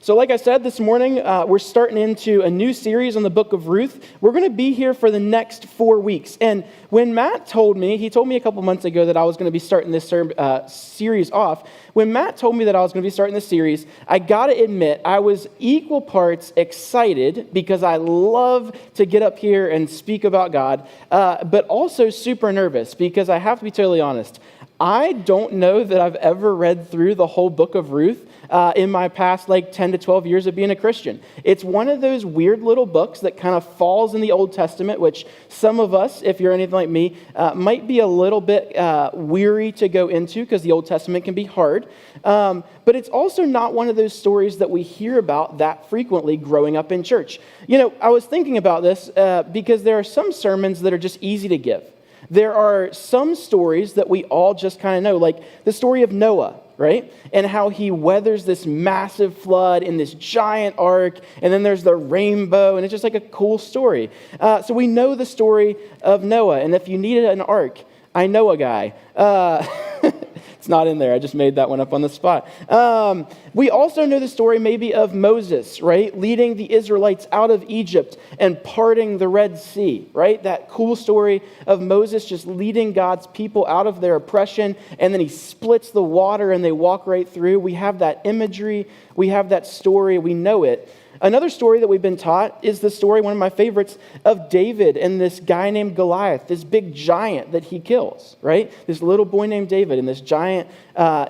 So like I said this morning, we're starting into a new series on the Book of Ruth. We're going to be here for the next 4 weeks. And when Matt told me, he told me a couple months ago that I was going to be starting this series off. When Matt told me that I was going to be starting this series, I got to admit, I was equal parts excited because I love to get up here and speak about God, but also super nervous because I have to be totally honest. I don't know that I've ever read through the whole Book of Ruth in my past 10 to 12 years of being a Christian. It's one of those weird little books that kind of falls in the Old Testament, which some of us, if you're anything like me, might be a little bit weary to go into because the Old Testament can be hard. But it's also not one of those stories that we hear about that frequently growing up in church. You know, I was thinking about this because there are some sermons that are just easy to give. There are some stories that we all just kind of know, like the story of Noah, right? And how he weathers this massive flood in this giant ark, and then there's the rainbow, and it's just like a cool story. So we know the story of Noah, and if you needed an ark, I know a guy. It's not in there. I just made that one up on the spot. We also know the story maybe of Moses, right? Leading the Israelites out of Egypt and parting the Red Sea, right? That cool story of Moses just leading God's people out of their oppression, and then he splits the water and they walk right through. We have that imagery. We have that story. We know it. Another story that we've been taught is the story, one of my favorites, of David and this guy named Goliath, this big giant that he kills, right? This little boy named David and this giant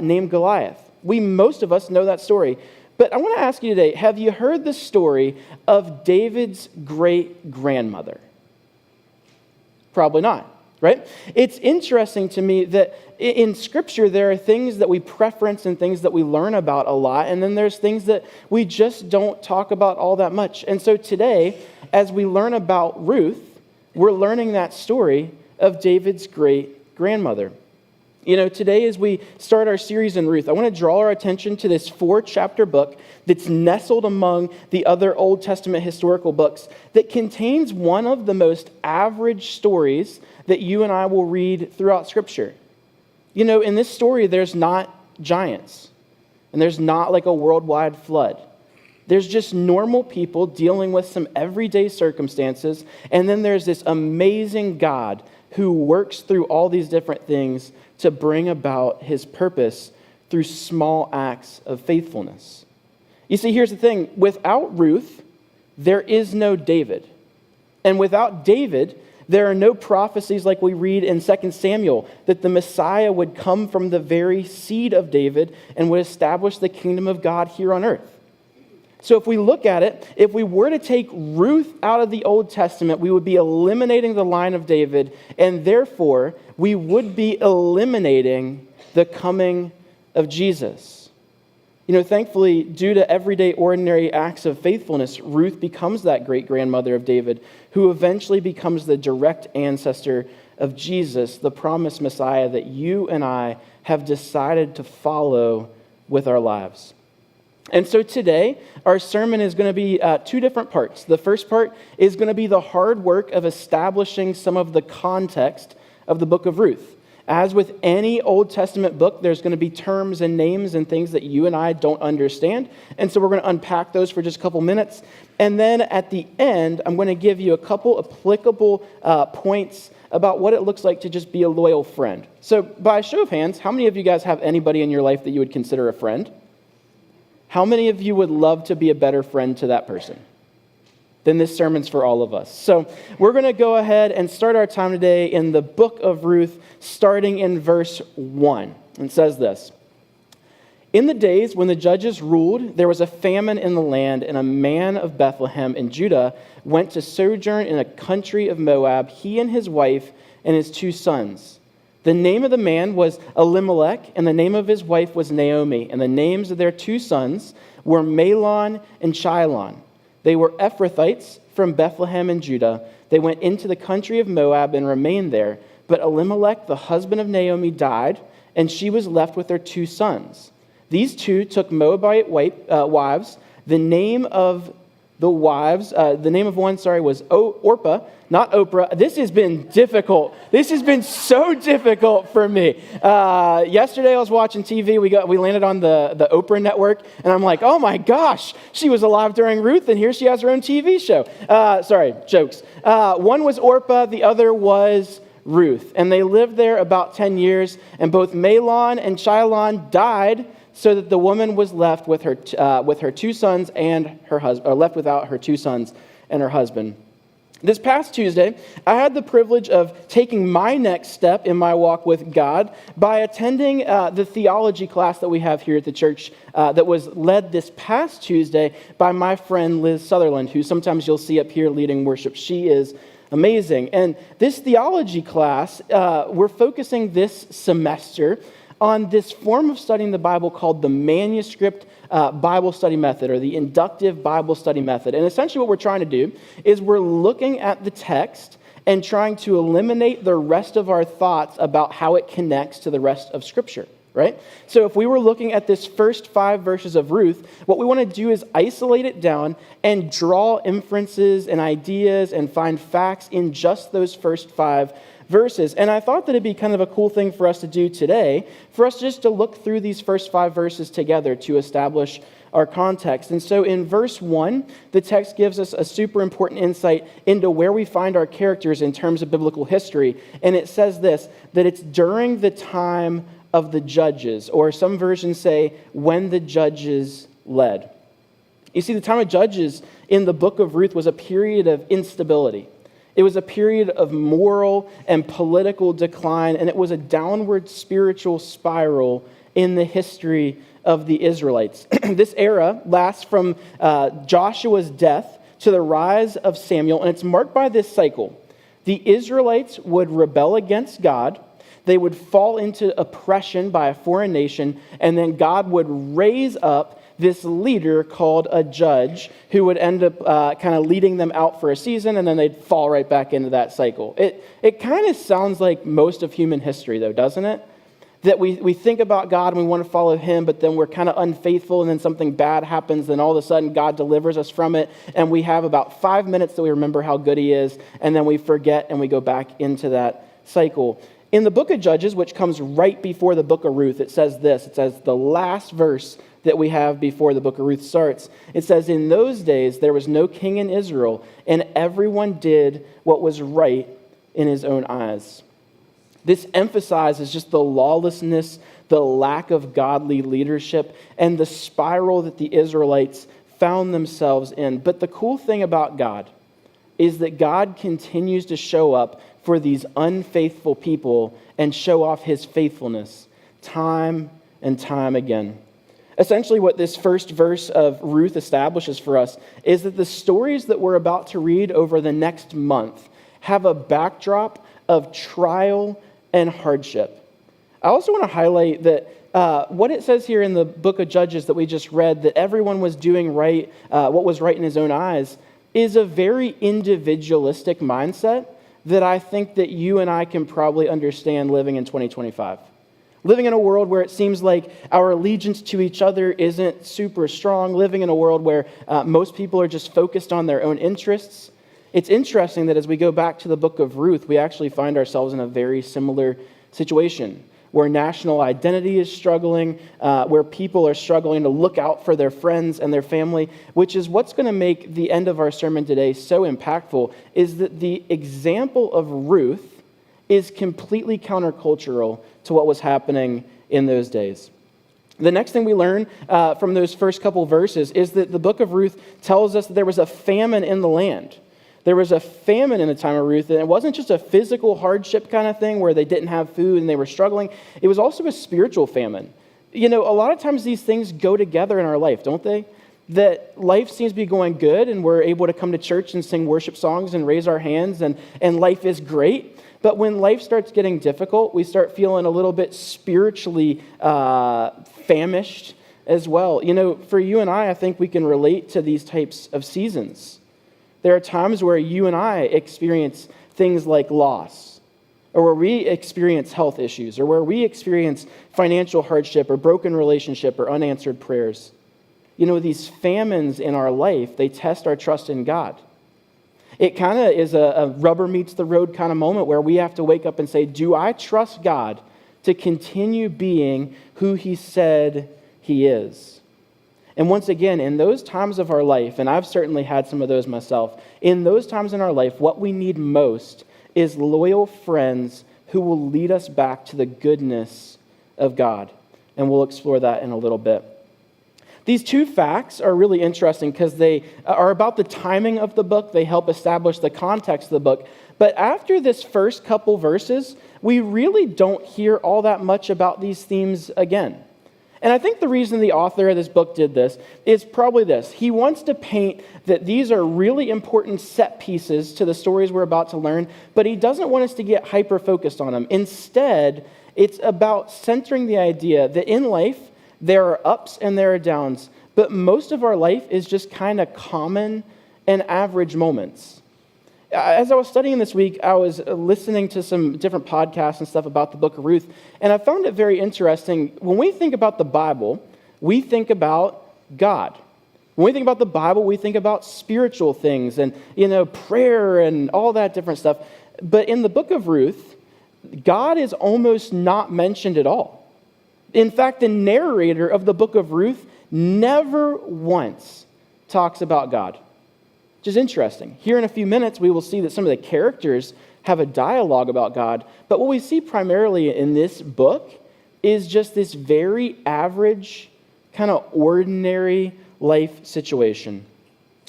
named Goliath. Most of us know that story. But I want to ask you today, have you heard the story of David's great-grandmother? Probably not, right? It's interesting to me that in Scripture, there are things that we preference and things that we learn about a lot, and then there's things that we just don't talk about all that much. And so today, as we learn about Ruth, we're learning that story of David's great-grandmother. You know, today as we start our series in Ruth, I want to draw our attention to this 4-chapter book that's nestled among the other Old Testament historical books that contains one of the most average stories that you and I will read throughout Scripture. You know, in this story, there's not giants, and there's not like a worldwide flood. There's just normal people dealing with some everyday circumstances, and then there's this amazing God who works through all these different things to bring about his purpose through small acts of faithfulness. You see, here's the thing. Without Ruth, there is no David. And without David, there are no prophecies like we read in 2 Samuel that the Messiah would come from the very seed of David and would establish the kingdom of God here on earth. So if we look at it, if we were to take Ruth out of the Old Testament, we would be eliminating the line of David, and therefore we would be eliminating the coming of Jesus. You know, thankfully, due to everyday ordinary acts of faithfulness, Ruth becomes that great-grandmother of David, who eventually becomes the direct ancestor of Jesus, the promised Messiah that you and I have decided to follow with our lives. And so today, our sermon is going to be 2 different parts. The first part is going to be the hard work of establishing some of the context of the book of Ruth. As with any Old Testament book, there's going to be terms and names and things that you and I don't understand. And so we're going to unpack those for just a couple minutes. And then at the end, I'm going to give you a couple applicable points about what it looks like to just be a loyal friend. So by a show of hands, how many of you guys have anybody in your life that you would consider a friend? How many of you would love to be a better friend to that person? Then this sermon's for all of us. So we're going to go ahead and start our time today in the book of Ruth, starting in verse 1. It says this: In the days when the judges ruled, there was a famine in the land, and a man of Bethlehem in Judah went to sojourn in a country of Moab, he and his wife and his 2 sons. The name of the man was Elimelech, and the name of his wife was Naomi, and the names of their 2 sons were Mahlon and Chilion. They were Ephrathites from Bethlehem in Judah. They went into the country of Moab and remained there. But Elimelech, the husband of Naomi, died, and she was left with her 2 sons. These 2 took Moabite wives. The name of the wives. The name of one, was Orpah, not Oprah. This has been difficult. This has been so difficult for me. Yesterday I was watching TV. We landed on the Oprah network, and I'm like, oh my gosh, she was alive during Ruth, and here she has her own TV show. Jokes. One was Orpah, the other was Ruth, and they lived there about 10 years, and both Mahlon and Chilion died, so that the woman was left with her 2 sons and her husband, or left without her 2 sons and her husband. This past Tuesday, I had the privilege of taking my next step in my walk with God by attending the theology class that we have here at the church that was led this past Tuesday by my friend Liz Sutherland, who sometimes you'll see up here leading worship. She is amazing. And this theology class, we're focusing this semester on this form of studying the Bible called the manuscript Bible study method, or the inductive Bible study method. And essentially what we're trying to do is we're looking at the text and trying to eliminate the rest of our thoughts about how it connects to the rest of Scripture, right? So if we were looking at this first 5 verses of Ruth, what we want to do is isolate it down and draw inferences and ideas and find facts in just those first 5 verses. And I thought that it'd be kind of a cool thing for us to do today, for us just to look through these first 5 verses together to establish our context. And so in verse 1, the text gives us a super important insight into where we find our characters in terms of biblical history. And it says this, that it's during the time of the judges, or some versions say, when the judges led. You see, the time of Judges in the book of Ruth was a period of instability. It was a period of moral and political decline, and it was a downward spiritual spiral in the history of the Israelites. This era lasts from Joshua's death to the rise of Samuel, and it's marked by this cycle. The Israelites would rebel against God, they would fall into oppression by a foreign nation, and then God would raise up this leader called a judge who would end up kind of leading them out for a season, and then they'd fall right back into that cycle. It kind of sounds like most of human history, though, doesn't it? That we think about God and we want to follow Him, but then we're kind of unfaithful, and then something bad happens, then all of a sudden God delivers us from it, and we have about 5 minutes that we remember how good He is, and then we forget and we go back into that cycle. In the book of Judges, which comes right before the book of Ruth, it says this. It says the last verse that we have before the book of Ruth starts. It says, in those days there was no king in Israel, and everyone did what was right in his own eyes. This emphasizes just the lawlessness, the lack of godly leadership, and the spiral that the Israelites found themselves in. But the cool thing about God is that God continues to show up for these unfaithful people and show off His faithfulness time and time again. Essentially, what this first verse of Ruth establishes for us is that the stories that we're about to read over the next month have a backdrop of trial and hardship. I also want to highlight that what it says here in the book of Judges that we just read, that everyone was doing right, what was right in his own eyes, is a very individualistic mindset that I think that you and I can probably understand living in 2025. Living in a world where it seems like our allegiance to each other isn't super strong. Living in a world where most people are just focused on their own interests. It's interesting that as we go back to the book of Ruth, we actually find ourselves in a very similar situation where national identity is struggling, where people are struggling to look out for their friends and their family, which is what's going to make the end of our sermon today so impactful, is that the example of Ruth is completely countercultural to what was happening in those days. The next thing we learn from those first couple verses is that the book of Ruth tells us that there was a famine in the land. There was a famine in the time of Ruth, and it wasn't just a physical hardship kind of thing where they didn't have food and they were struggling. It was also a spiritual famine. You know, a lot of times these things go together in our life, don't they? That life seems to be going good and we're able to come to church and sing worship songs and raise our hands and life is great. But when life starts getting difficult, we start feeling a little bit spiritually famished as well. You know, for you and I think we can relate to these types of seasons. There are times where you and I experience things like loss, or where we experience health issues, or where we experience financial hardship, or broken relationship, or unanswered prayers. these famines in our life, they test our trust in God. It kind of is a rubber meets the road kind of moment where we have to wake up and say, do I trust God to continue being who he said he is? And once again, in those times of our life, and I've certainly had some of those myself, in those times in our life, what we need most is loyal friends who will lead us back to the goodness of God. And we'll explore that in a little bit. These two facts are really interesting because they are about the timing of the book. They help establish the context of the book. But after this first couple verses, we really don't hear all that much about these themes again. And I think the reason the author of this book did this is probably this. He wants to paint that these are really important set pieces to the stories we're about to learn, but he doesn't want us to get hyper-focused on them. Instead, it's about centering the idea that in life, there are ups and there are downs, but most of our life is just kind of common and average moments. As I was studying this week, I was listening to some different podcasts and stuff about the Book of Ruth, and I found it very interesting. When we think about the Bible, we think about God. When we think about the Bible, we think about spiritual things and, prayer and all that different stuff. But in the Book of Ruth, God is almost not mentioned at all. In fact, the narrator of the Book of Ruth never once talks about God, which is interesting. Here in a few minutes, we will see that some of the characters have a dialogue about God, but what we see primarily in this book is just this very average, kind of ordinary life situation.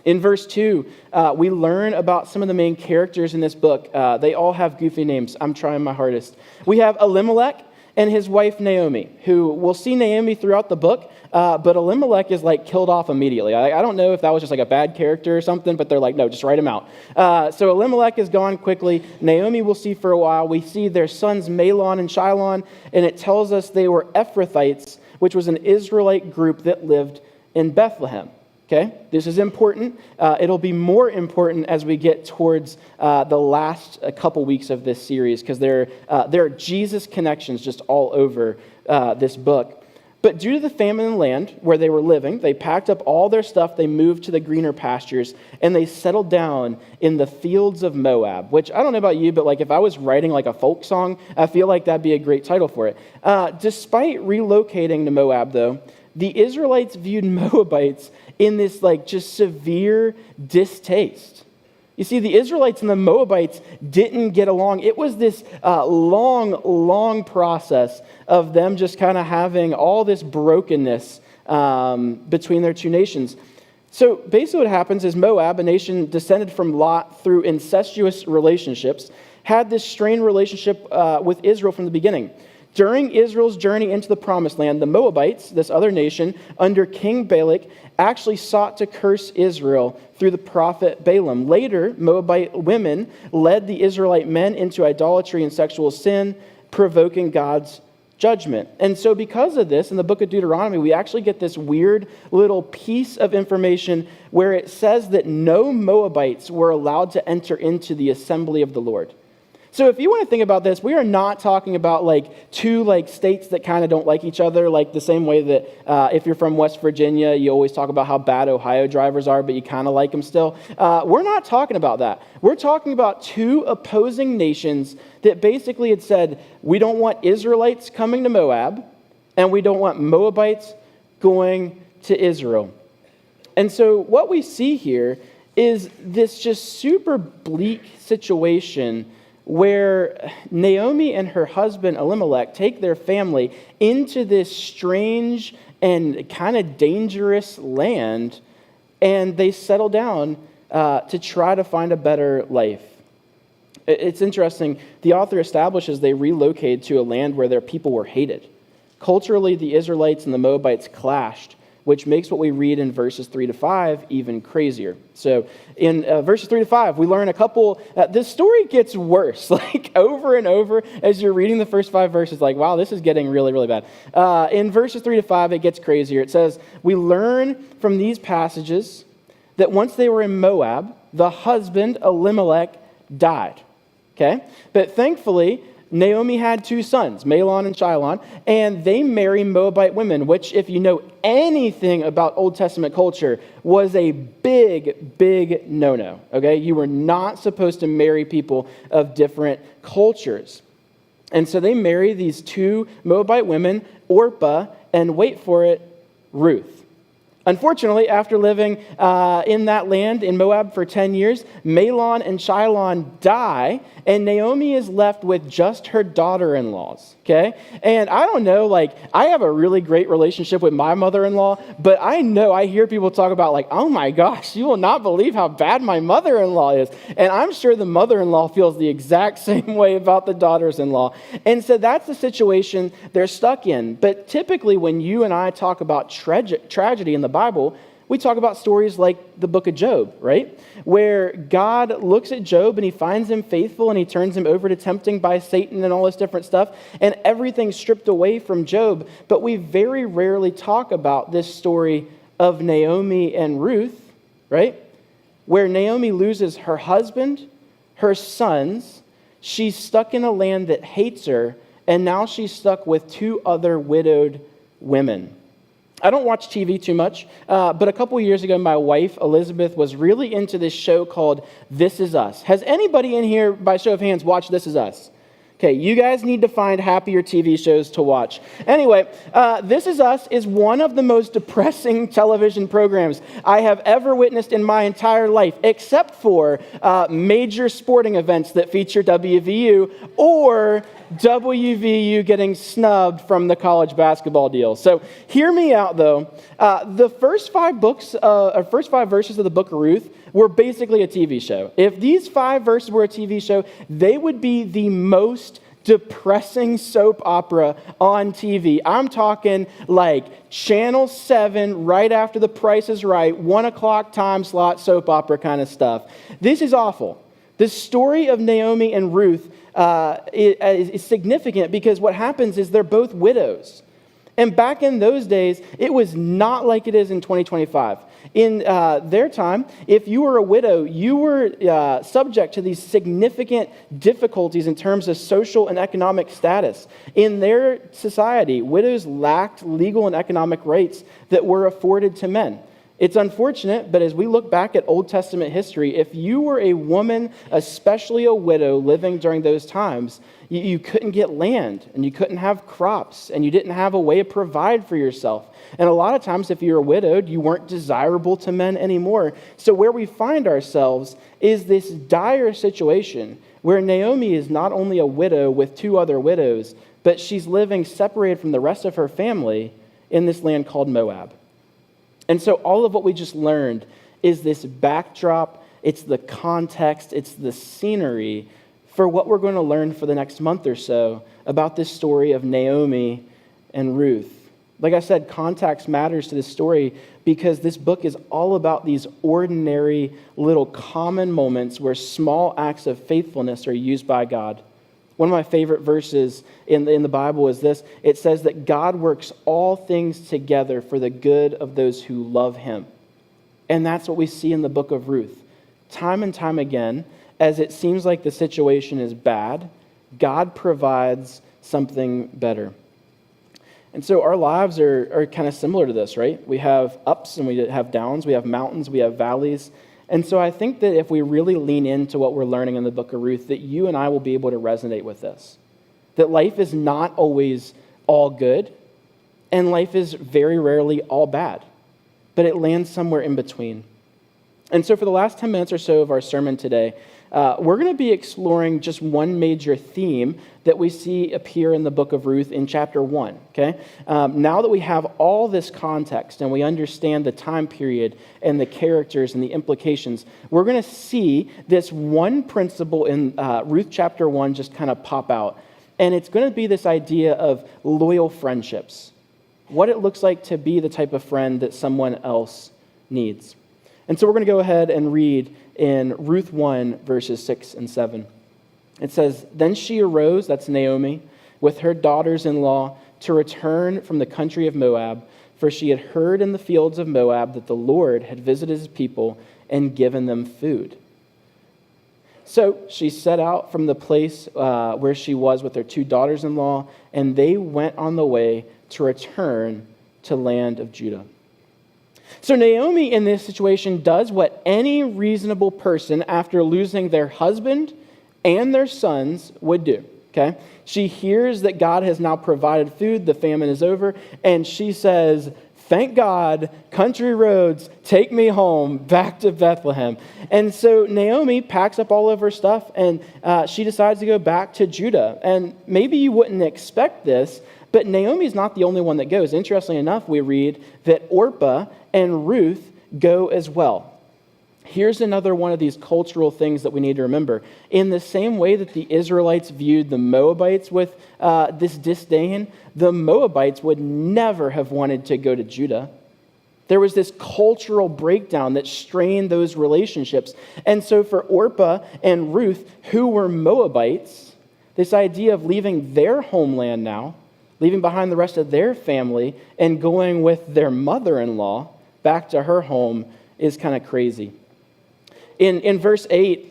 In verse 2, we learn about some of the main characters in this book. They all have goofy names. I'm trying my hardest. We have Elimelech and his wife Naomi, who we'll see Naomi throughout the book, but Elimelech is killed off immediately. I don't know if that was just a bad character or something, but they're no, just write him out. So Elimelech is gone quickly. Naomi we'll see for a while. We see their sons Mahlon and Chilion, and it tells us they were Ephrathites, which was an Israelite group that lived in Bethlehem. Okay, this is important. It'll be more important as we get towards the last couple weeks of this series because there are Jesus connections just all over this book. But due to the famine in the land where they were living, they packed up all their stuff, they moved to the greener pastures, and they settled down in the fields of Moab, which I don't know about you, but if I was writing a folk song, I feel like that'd be a great title for it. Despite relocating to Moab, though, the Israelites viewed Moabites in this just severe distaste. You see, the Israelites and the Moabites didn't get along. It was this long process of them just kind of having all this brokenness between their two nations. So basically what happens is Moab, a nation descended from Lot through incestuous relationships, had this strained relationship with Israel from the beginning. During Israel's journey into the Promised Land, the Moabites, this other nation, under King Balak, actually sought to curse Israel through the prophet Balaam. Later, Moabite women led the Israelite men into idolatry and sexual sin, provoking God's judgment. And so because of this, in the book of Deuteronomy, we actually get this weird little piece of information where it says that no Moabites were allowed to enter into the assembly of the Lord. So if you want to think about this, we are not talking about two states that kind of don't like each other, the same way that if you're from West Virginia, you always talk about how bad Ohio drivers are, but you kind of like them still. We're not talking about that. We're talking about two opposing nations that basically had said, we don't want Israelites coming to Moab, and we don't want Moabites going to Israel. And so what we see here is this just super bleak situation where Naomi and her husband Elimelech take their family into this strange and kind of dangerous land, and they settle down to try to find a better life. It's interesting. The author establishes they relocated to a land where their people were hated. Culturally, the Israelites and the Moabites clashed, which makes what we read in verses 3-5 even crazier. So in verses 3-5, we learn a couple, this story gets worse, over and over as you're reading the first 5 verses, wow, this is getting really, really bad. In verses 3-5, it gets crazier. It says, we learn from these passages that once they were in Moab, the husband, Elimelech, died. Okay? But thankfully, Naomi had two sons, Mahlon and Chilion, and they marry Moabite women, which, if you know anything about Old Testament culture, was a big, big no-no, okay? You were not supposed to marry people of different cultures. And so they marry these two Moabite women, Orpah, and wait for it, Ruth. Unfortunately, after living in that land in Moab for 10 years, Mahlon and Chilion die, and Naomi is left with just her daughter-in-laws, okay? And I don't know, I have a really great relationship with my mother-in-law, but I hear people talk about, oh my gosh, you will not believe how bad my mother-in-law is. And I'm sure the mother-in-law feels the exact same way about the daughters-in-law. And so that's the situation they're stuck in. But typically, when you and I talk about tragedy in the Bible, we talk about stories like the book of Job, right? Where God looks at Job and he finds him faithful and he turns him over to tempting by Satan and all this different stuff, and everything's stripped away from Job. But we very rarely talk about this story of Naomi and Ruth, right? Where Naomi loses her husband, her sons, she's stuck in a land that hates her, and now she's stuck with two other widowed women. I don't watch TV too much, but a couple years ago, my wife, Elizabeth, was really into this show called This Is Us. Has anybody in here, by show of hands, watched This Is Us? Okay, you guys need to find happier TV shows to watch. Anyway, This Is Us is one of the most depressing television programs I have ever witnessed in my entire life, except for major sporting events that feature WVU or WVU getting snubbed from the college basketball deal. So hear me out, though. The first five verses of the Book of Ruth were basically a TV show. If these 5 verses were a TV show, they would be the most depressing soap opera on TV. I'm talking like Channel 7 right after The Price is Right, 1 o'clock time slot soap opera kind of stuff. This is awful. The story of Naomi and Ruth is significant because what happens is they're both widows. And back in those days, it was not like it is in 2025. In their time, if you were a widow, you were subject to these significant difficulties in terms of social and economic status. In their society, widows lacked legal and economic rights that were afforded to men. It's unfortunate, but as we look back at Old Testament history, if you were a woman, especially a widow, living during those times, you couldn't get land, and you couldn't have crops, and you didn't have a way to provide for yourself. And a lot of times, if you were widowed, you weren't desirable to men anymore. So where we find ourselves is this dire situation where Naomi is not only a widow with 2 other widows, but she's living separated from the rest of her family in this land called Moab. And so all of what we just learned is this backdrop, it's the context, it's the scenery for what we're going to learn for the next month or so about this story of Naomi and Ruth. Like I said, context matters to this story because this book is all about these ordinary little common moments where small acts of faithfulness are used by God. One of my favorite verses in the Bible is this. It says that God works all things together for the good of those who love him. And that's what we see in the book of Ruth. Time and time again, as it seems like the situation is bad, God provides something better. And so our lives are kind of similar to this, right? We have ups and we have downs. We have mountains, we have valleys. And so I think that if we really lean into what we're learning in the book of Ruth, that you and I will be able to resonate with this. That life is not always all good, and life is very rarely all bad, but it lands somewhere in between. And so for the last 10 minutes or so of our sermon today, we're going to be exploring just one major theme that we see appear in the book of Ruth in chapter 1, okay? Now that we have all this context and we understand the time period and the characters and the implications, we're going to see this one principle in Ruth chapter 1 just kind of pop out. And it's going to be this idea of loyal friendships, what it looks like to be the type of friend that someone else needs. And so we're going to go ahead and read in Ruth 1, verses 6 and 7. It says, "Then she arose," that's Naomi, "with her daughters-in-law to return from the country of Moab, for she had heard in the fields of Moab that the Lord had visited his people and given them food." So she set out from the place where she was with her 2 daughters-in-law, and they went on the way to return to land of Judah. So Naomi in this situation does what any reasonable person after losing their husband and their sons would do. Okay? She hears that God has now provided food, the famine is over, and she says, "Thank God, country roads, take me home, back to Bethlehem." And so Naomi packs up all of her stuff, and she decides to go back to Judah. And maybe you wouldn't expect this, but Naomi's not the only one that goes. Interestingly enough, we read that Orpah and Ruth go as well. Here's another one of these cultural things that we need to remember. In the same way that the Israelites viewed the Moabites with this disdain, the Moabites would never have wanted to go to Judah. There was this cultural breakdown that strained those relationships. And so for Orpah and Ruth, who were Moabites, this idea of leaving their homeland now, leaving behind the rest of their family, and going with their mother-in-law back to her home is kind of crazy. In verse 8,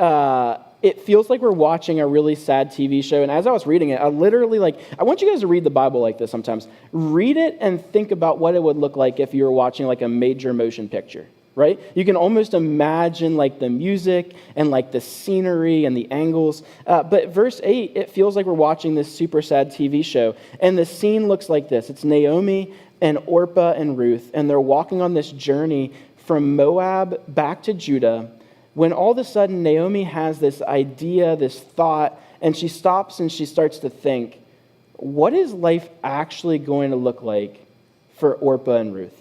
it feels like we're watching a really sad TV show. And as I was reading it, I literally, I want you guys to read the Bible like this sometimes. Read it and think about what it would look like if you were watching a major motion picture, right? You can almost imagine the music and the scenery and the angles. But verse 8, it feels like we're watching this super sad TV show. And the scene looks like this. It's Naomi and Orpah and Ruth, and they're walking on this journey from Moab back to Judah, when all of a sudden Naomi has this idea, this thought, and she stops and she starts to think, what is life actually going to look like for Orpah and Ruth?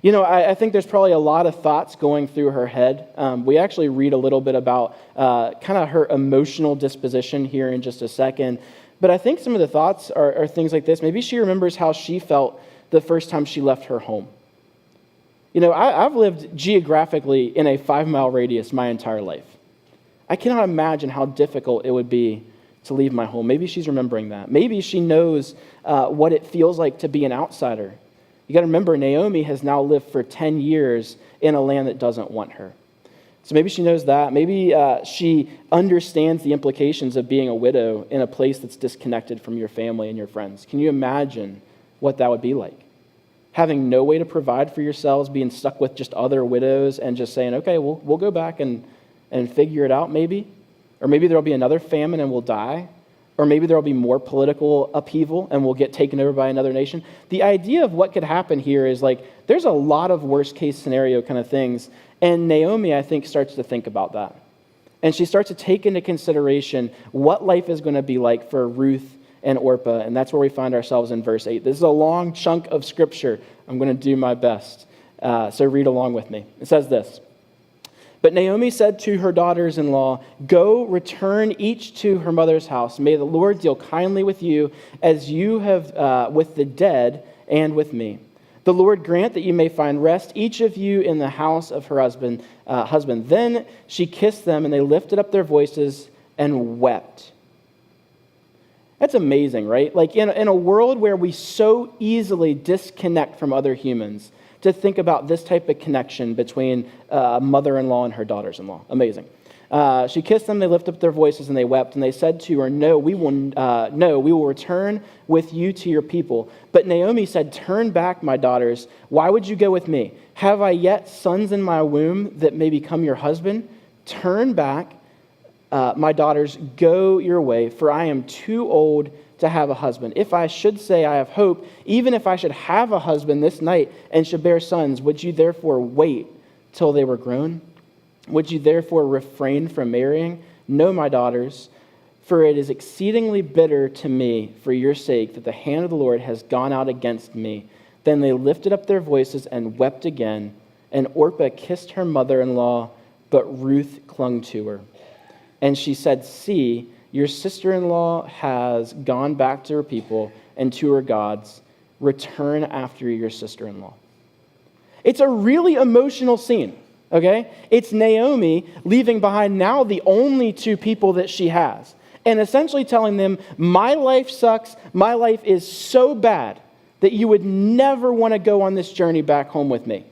You know, I think there's probably a lot of thoughts going through her head. We actually read a little bit about kind of her emotional disposition here in just a second. But I think some of the thoughts are things like this. Maybe she remembers how she felt the first time she left her home. You know, I've lived geographically in a 5-mile radius my entire life. I cannot imagine how difficult it would be to leave my home. Maybe she's remembering that. Maybe she knows what it feels like to be an outsider. You got to remember, Naomi has now lived for 10 years in a land that doesn't want her. So maybe she knows that. Maybe she understands the implications of being a widow in a place that's disconnected from your family and your friends. Can you imagine what that would be like? Having no way to provide for yourselves, being stuck with just other widows and just saying, okay, we'll go back and figure it out maybe. Or maybe there'll be another famine and we'll die. Or maybe there'll be more political upheaval and we'll get taken over by another nation. The idea of what could happen here is there's a lot of worst case scenario kind of things. And Naomi, I think, starts to think about that. And she starts to take into consideration what life is going to be like for Ruth and Orpah, and that's where we find ourselves in verse 8. This is a long chunk of scripture. I'm going to do my best. So read along with me. It says this: "But Naomi said to her daughters-in-law, 'Go, return each to her mother's house. May the Lord deal kindly with you as you have with the dead and with me. The Lord grant that you may find rest, each of you in the house of her husband.' Then she kissed them, and they lifted up their voices and wept." That's amazing, right? In a world where we so easily disconnect from other humans, to think about this type of connection between a mother-in-law and her daughters-in-law. Amazing. She kissed them, they lifted up their voices, and they wept, and they said to her, No, we will return with you to your people. But Naomi said, "Turn back, my daughters. Why would you go with me? Have I yet sons in my womb that may become your husband? Turn back, my daughters, go your way, for I am too old to have a husband. If I should say I have hope, even if I should have a husband this night and should bear sons, would you therefore wait till they were grown? Would you therefore refrain from marrying? No, my daughters, for it is exceedingly bitter to me for your sake that the hand of the Lord has gone out against me." Then they lifted up their voices and wept again, and Orpah kissed her mother-in-law, but Ruth clung to her. And she said, "See, your sister-in-law has gone back to her people and to her gods. Return after your sister-in-law." It's a really emotional scene, okay? It's Naomi leaving behind now the only 2 people that she has, and essentially telling them, my life sucks, my life is so bad that you would never want to go on this journey back home with me.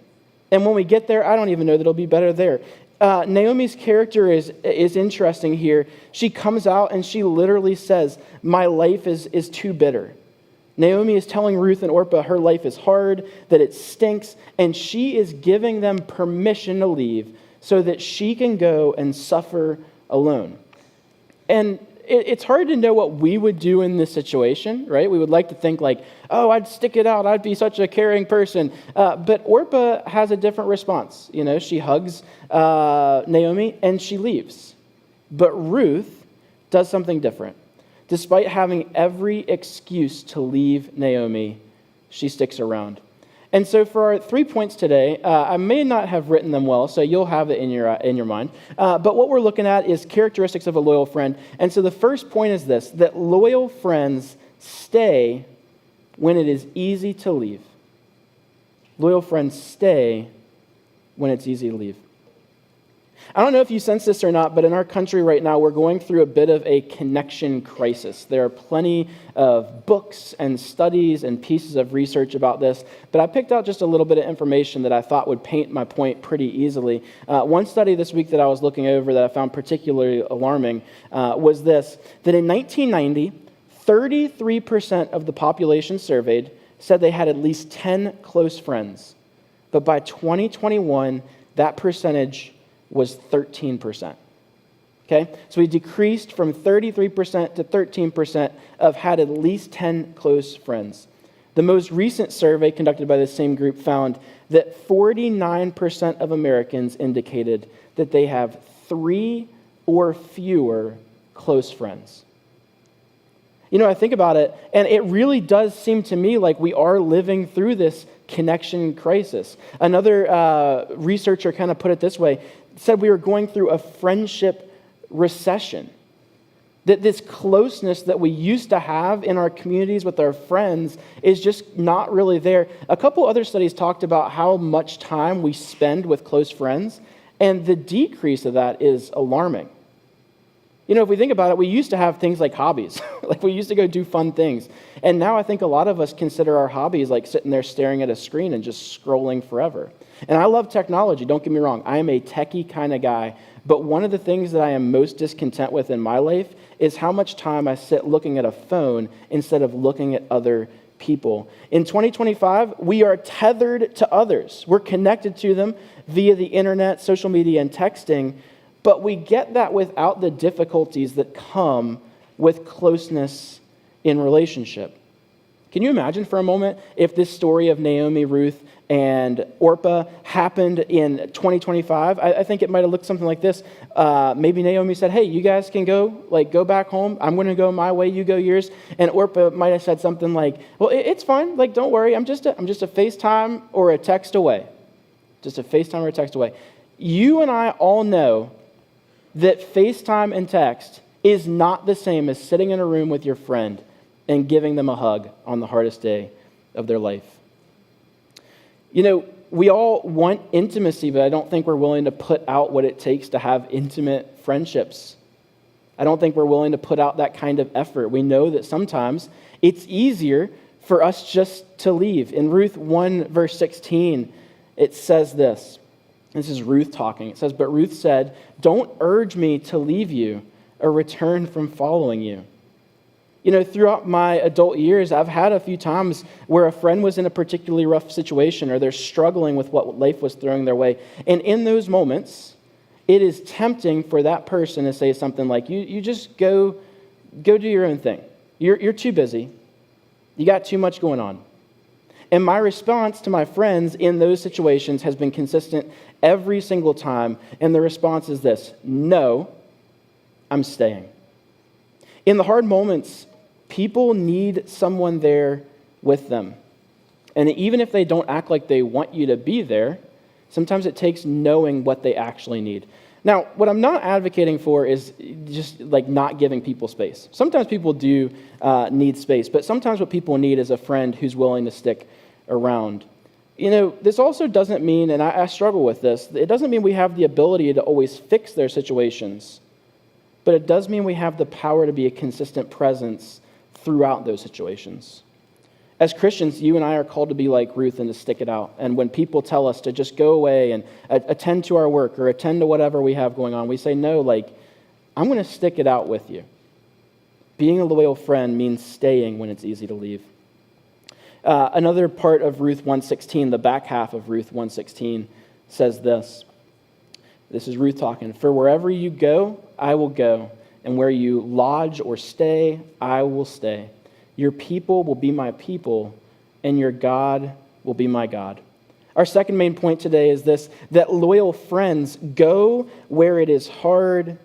And when we get there, I don't even know that it'll be better there. Naomi's character is interesting here. She comes out and she literally says, my life is too bitter. Naomi is telling Ruth and Orpah her life is hard, that it stinks, and she is giving them permission to leave so that she can go and suffer alone. And it's hard to know what we would do in this situation, right? We would like to think like, oh, I'd stick it out. I'd be such a caring person. But Orpah has a different response. She hugs Naomi and she leaves. But Ruth does something different. Despite having every excuse to leave Naomi, she sticks around. And so for our 3 points today, I may not have written them well, so you'll have it in your mind. But what we're looking at is characteristics of a loyal friend. And so the first point is this, that loyal friends stay when it is easy to leave. Loyal friends stay when it's easy to leave. I don't know if you sense this or not, but in our country right now, we're going through a bit of a connection crisis. There are plenty of books and studies and pieces of research about this, but I picked out just a little bit of information that I thought would paint my point pretty easily. One study this week that I was looking over that I found particularly alarming was this, that in 1990, 33% of the population surveyed said they had at least 10 close friends. But by 2021, that percentage was 13%. Okay? So we decreased from 33% to 13% of had at least 10 close friends. The most recent survey conducted by the same group found that 49% of Americans indicated that they have 3 or fewer close friends. I think about it, and it really does seem to me like we are living through this connection crisis. Another researcher kind of put it this way, said we were going through a friendship recession. That this closeness that we used to have in our communities with our friends is just not really there. A couple other studies talked about how much time we spend with close friends, and the decrease of that is alarming. If we think about it, we used to have things like hobbies. Like we used to go do fun things. And now I think a lot of us consider our hobbies like sitting there staring at a screen and just scrolling forever. And I love technology, don't get me wrong. I am a techie kind of guy. But one of the things that I am most discontent with in my life is how much time I sit looking at a phone instead of looking at other people. In 2025, we are tethered to others. We're connected to them via the internet, social media, and texting. But we get that without the difficulties that come with closeness in relationship. Can you imagine for a moment if this story of Naomi, Ruth, and Orpah happened in 2025? I think it might have looked something like this. Maybe Naomi said, hey, you guys can go back home. I'm going to go my way, you go yours. And Orpah might have said something like, well, it's fine. Don't worry. I'm just a FaceTime or a text away. Just a FaceTime or a text away. You and I all know that FaceTime and text is not the same as sitting in a room with your friend and giving them a hug on the hardest day of their life. We all want intimacy, but I don't think we're willing to put out what it takes to have intimate friendships. I don't think we're willing to put out that kind of effort. We know that sometimes it's easier for us just to leave. In Ruth 1, verse 16, it says this. This is Ruth talking. It says, but Ruth said, don't urge me to leave you or return from following you. Throughout my adult years, I've had a few times where a friend was in a particularly rough situation or they're struggling with what life was throwing their way. And in those moments, it is tempting for that person to say something like, you just go do your own thing. You're too busy. You got too much going on. And my response to my friends in those situations has been consistent every single time. And the response is this: no, I'm staying. In the hard moments, people need someone there with them. And even if they don't act like they want you to be there, sometimes it takes knowing what they actually need. Now, what I'm not advocating for is just not giving people space. Sometimes people do need space, but sometimes what people need is a friend who's willing to stick around. This also doesn't mean, and I struggle with this, it doesn't mean we have the ability to always fix their situations, but it does mean we have the power to be a consistent presence throughout those situations. As Christians, you and I are called to be like Ruth and to stick it out. And when people tell us to just go away and attend to our work or attend to whatever we have going on, we say, no, I'm going to stick it out with you. Being a loyal friend means staying when it's easy to leave. Another part of Ruth 1:16, the back half of Ruth 1:16, says this. This is Ruth talking. For wherever you go, I will go. And where you lodge or stay, I will stay. Your people will be my people, and your God will be my God. Our second main point today is this, that loyal friends go where it is hard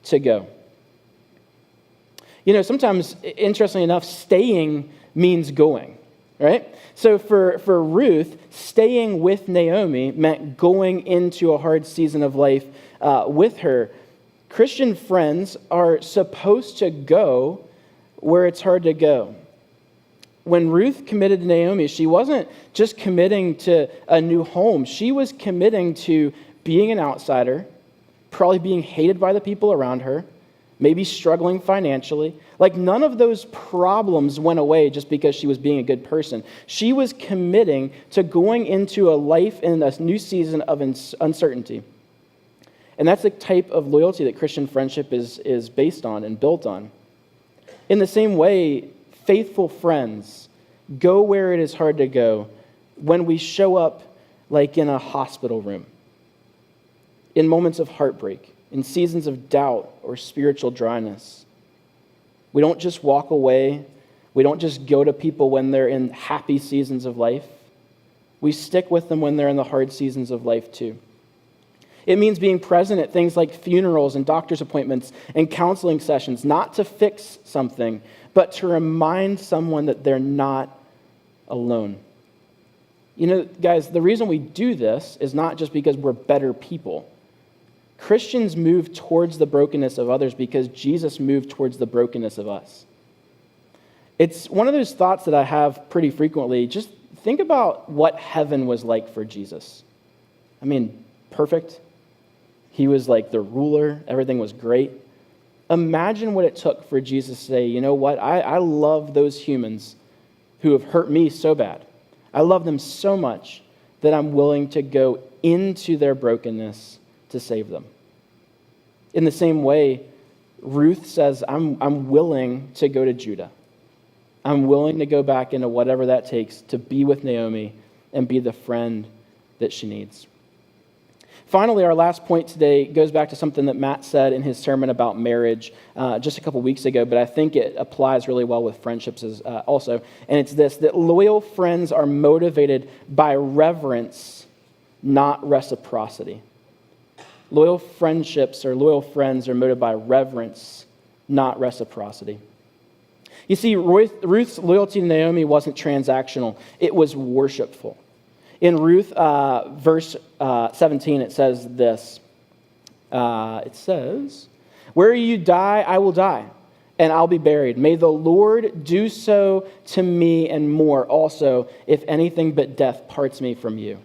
to go. Sometimes, interestingly enough, staying means going, right? So for Ruth, staying with Naomi meant going into a hard season of life with her. Christian friends are supposed to go where it's hard to go. When Ruth committed to Naomi, she wasn't just committing to a new home. She was committing to being an outsider, probably being hated by the people around her, maybe struggling financially. None of those problems went away just because she was being a good person. She was committing to going into a life in a new season of uncertainty. And that's the type of loyalty that Christian friendship is based on and built on. In the same way, faithful friends go where it is hard to go when we show up in a hospital room, in moments of heartbreak, in seasons of doubt or spiritual dryness. We don't just walk away. We don't just go to people when they're in happy seasons of life. We stick with them when they're in the hard seasons of life too. It means being present at things like funerals and doctor's appointments and counseling sessions, not to fix something, but to remind someone that they're not alone. Guys, the reason we do this is not just because we're better people. Christians move towards the brokenness of others because Jesus moved towards the brokenness of us. It's one of those thoughts that I have pretty frequently. Just think about what heaven was like for Jesus. Perfect. He was like the ruler. Everything was great. Imagine what it took for Jesus to say, you know what? I love those humans who have hurt me so bad. I love them so much that I'm willing to go into their brokenness to save them. In the same way, Ruth says, I'm willing to go to Judah. I'm willing to go back into whatever that takes to be with Naomi and be the friend that she needs. Finally, our last point today goes back to something that Matt said in his sermon about marriage just a couple weeks ago, but I think it applies really well with friendships also. And it's this, that loyal friends are motivated by reverence, not reciprocity. Loyal friendships or loyal friends are motivated by reverence, not reciprocity. You see, Ruth's loyalty to Naomi wasn't transactional. It was worshipful. In Ruth, verse 17, it says this. It says, where you die, I will die, and I'll be buried. May the Lord do so to me and more also, if anything but death parts me from you.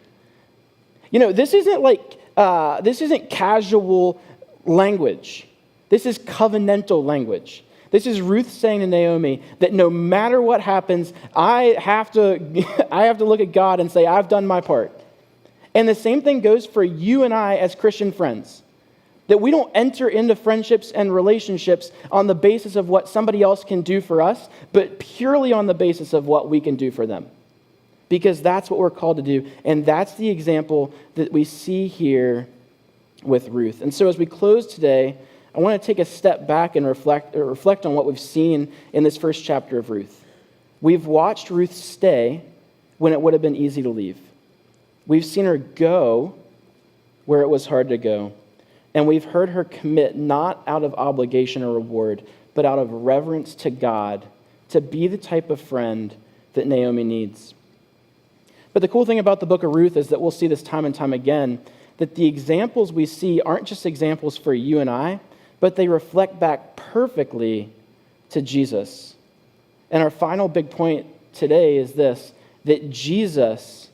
This isn't casual language. This is covenantal language. This is Ruth saying to Naomi that no matter what happens, I have to look at God and say, I've done my part. And the same thing goes for you and I as Christian friends. That we don't enter into friendships and relationships on the basis of what somebody else can do for us, but purely on the basis of what we can do for them. Because that's what we're called to do. And that's the example that we see here with Ruth. And so as we close today, I want to take a step back and reflect on what we've seen in this first chapter of Ruth. We've watched Ruth stay when it would have been easy to leave. We've seen her go where it was hard to go. And we've heard her commit not out of obligation or reward, but out of reverence to God to be the type of friend that Naomi needs. But the cool thing about the book of Ruth is that we'll see this time and time again, that the examples we see aren't just examples for you and I, but they reflect back perfectly to Jesus. And our final big point today is this, that Jesus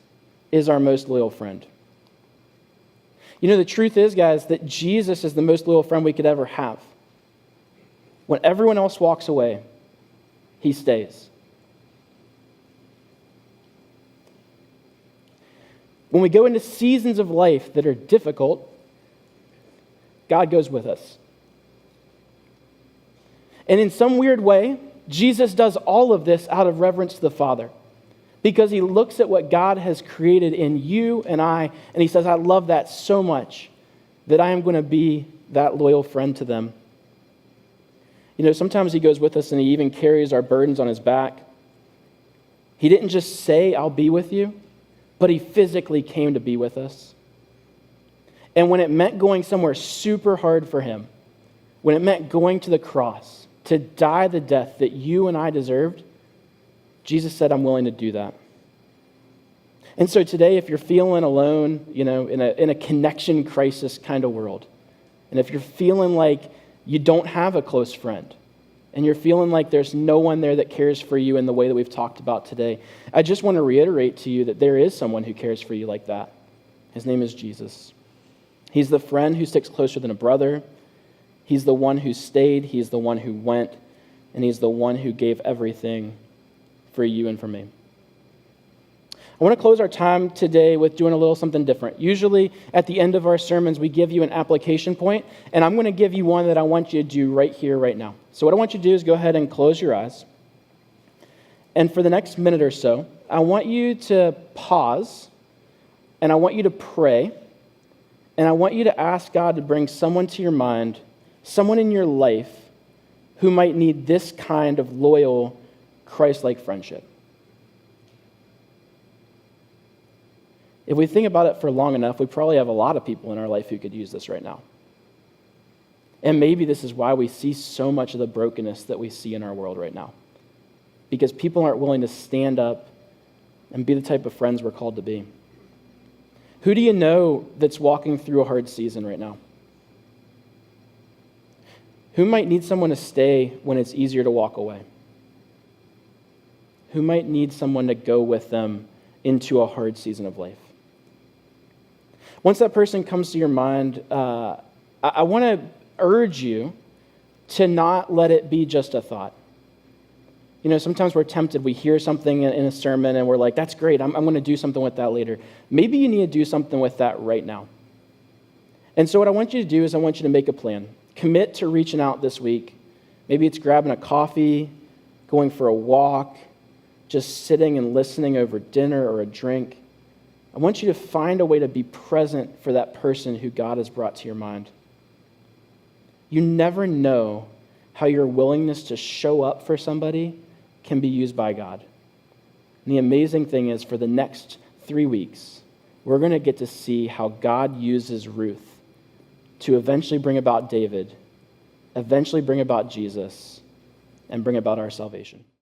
is our most loyal friend. The truth is, guys, that Jesus is the most loyal friend we could ever have. When everyone else walks away, he stays. When we go into seasons of life that are difficult, God goes with us. And in some weird way, Jesus does all of this out of reverence to the Father, because he looks at what God has created in you and I, and he says, I love that so much that I am going to be that loyal friend to them. Sometimes he goes with us and he even carries our burdens on his back. He didn't just say, I'll be with you, but he physically came to be with us. And when it meant going somewhere super hard for him, when it meant going to the cross to die the death that you and I deserved, Jesus said, I'm willing to do that. And so today, if you're feeling alone, in a connection crisis kind of world, and if you're feeling like you don't have a close friend, and you're feeling like there's no one there that cares for you in the way that we've talked about today, I just want to reiterate to you that there is someone who cares for you like that. His name is Jesus. He's the friend who sticks closer than a brother. He's the one who stayed. He's the one who went. And he's the one who gave everything for you and for me. I want to close our time today with doing a little something different. Usually at the end of our sermons, we give you an application point, and I'm going to give you one that I want you to do right here, right now. So what I want you to do is go ahead and close your eyes. And for the next minute or so, I want you to pause, and I want you to pray, and I want you to ask God to bring someone to your mind, someone in your life who might need this kind of loyal, Christ-like friendship. If we think about it for long enough, we probably have a lot of people in our life who could use this right now. And maybe this is why we see so much of the brokenness that we see in our world right now. Because people aren't willing to stand up and be the type of friends we're called to be. Who do you know that's walking through a hard season right now? Who might need someone to stay when it's easier to walk away? Who might need someone to go with them into a hard season of life? Once that person comes to your mind, I want to urge you to not let it be just a thought. Sometimes we're tempted. We hear something in a sermon and we're like, that's great. I'm going to do something with that later. Maybe you need to do something with that right now. And so what I want you to do is I want you to make a plan. Commit to reaching out this week. Maybe it's grabbing a coffee, going for a walk, just sitting and listening over dinner or a drink. I want you to find a way to be present for that person who God has brought to your mind. You never know how your willingness to show up for somebody can be used by God. And the amazing thing is, for the next 3 weeks, we're going to get to see how God uses Ruth to eventually bring about David, eventually bring about Jesus, and bring about our salvation.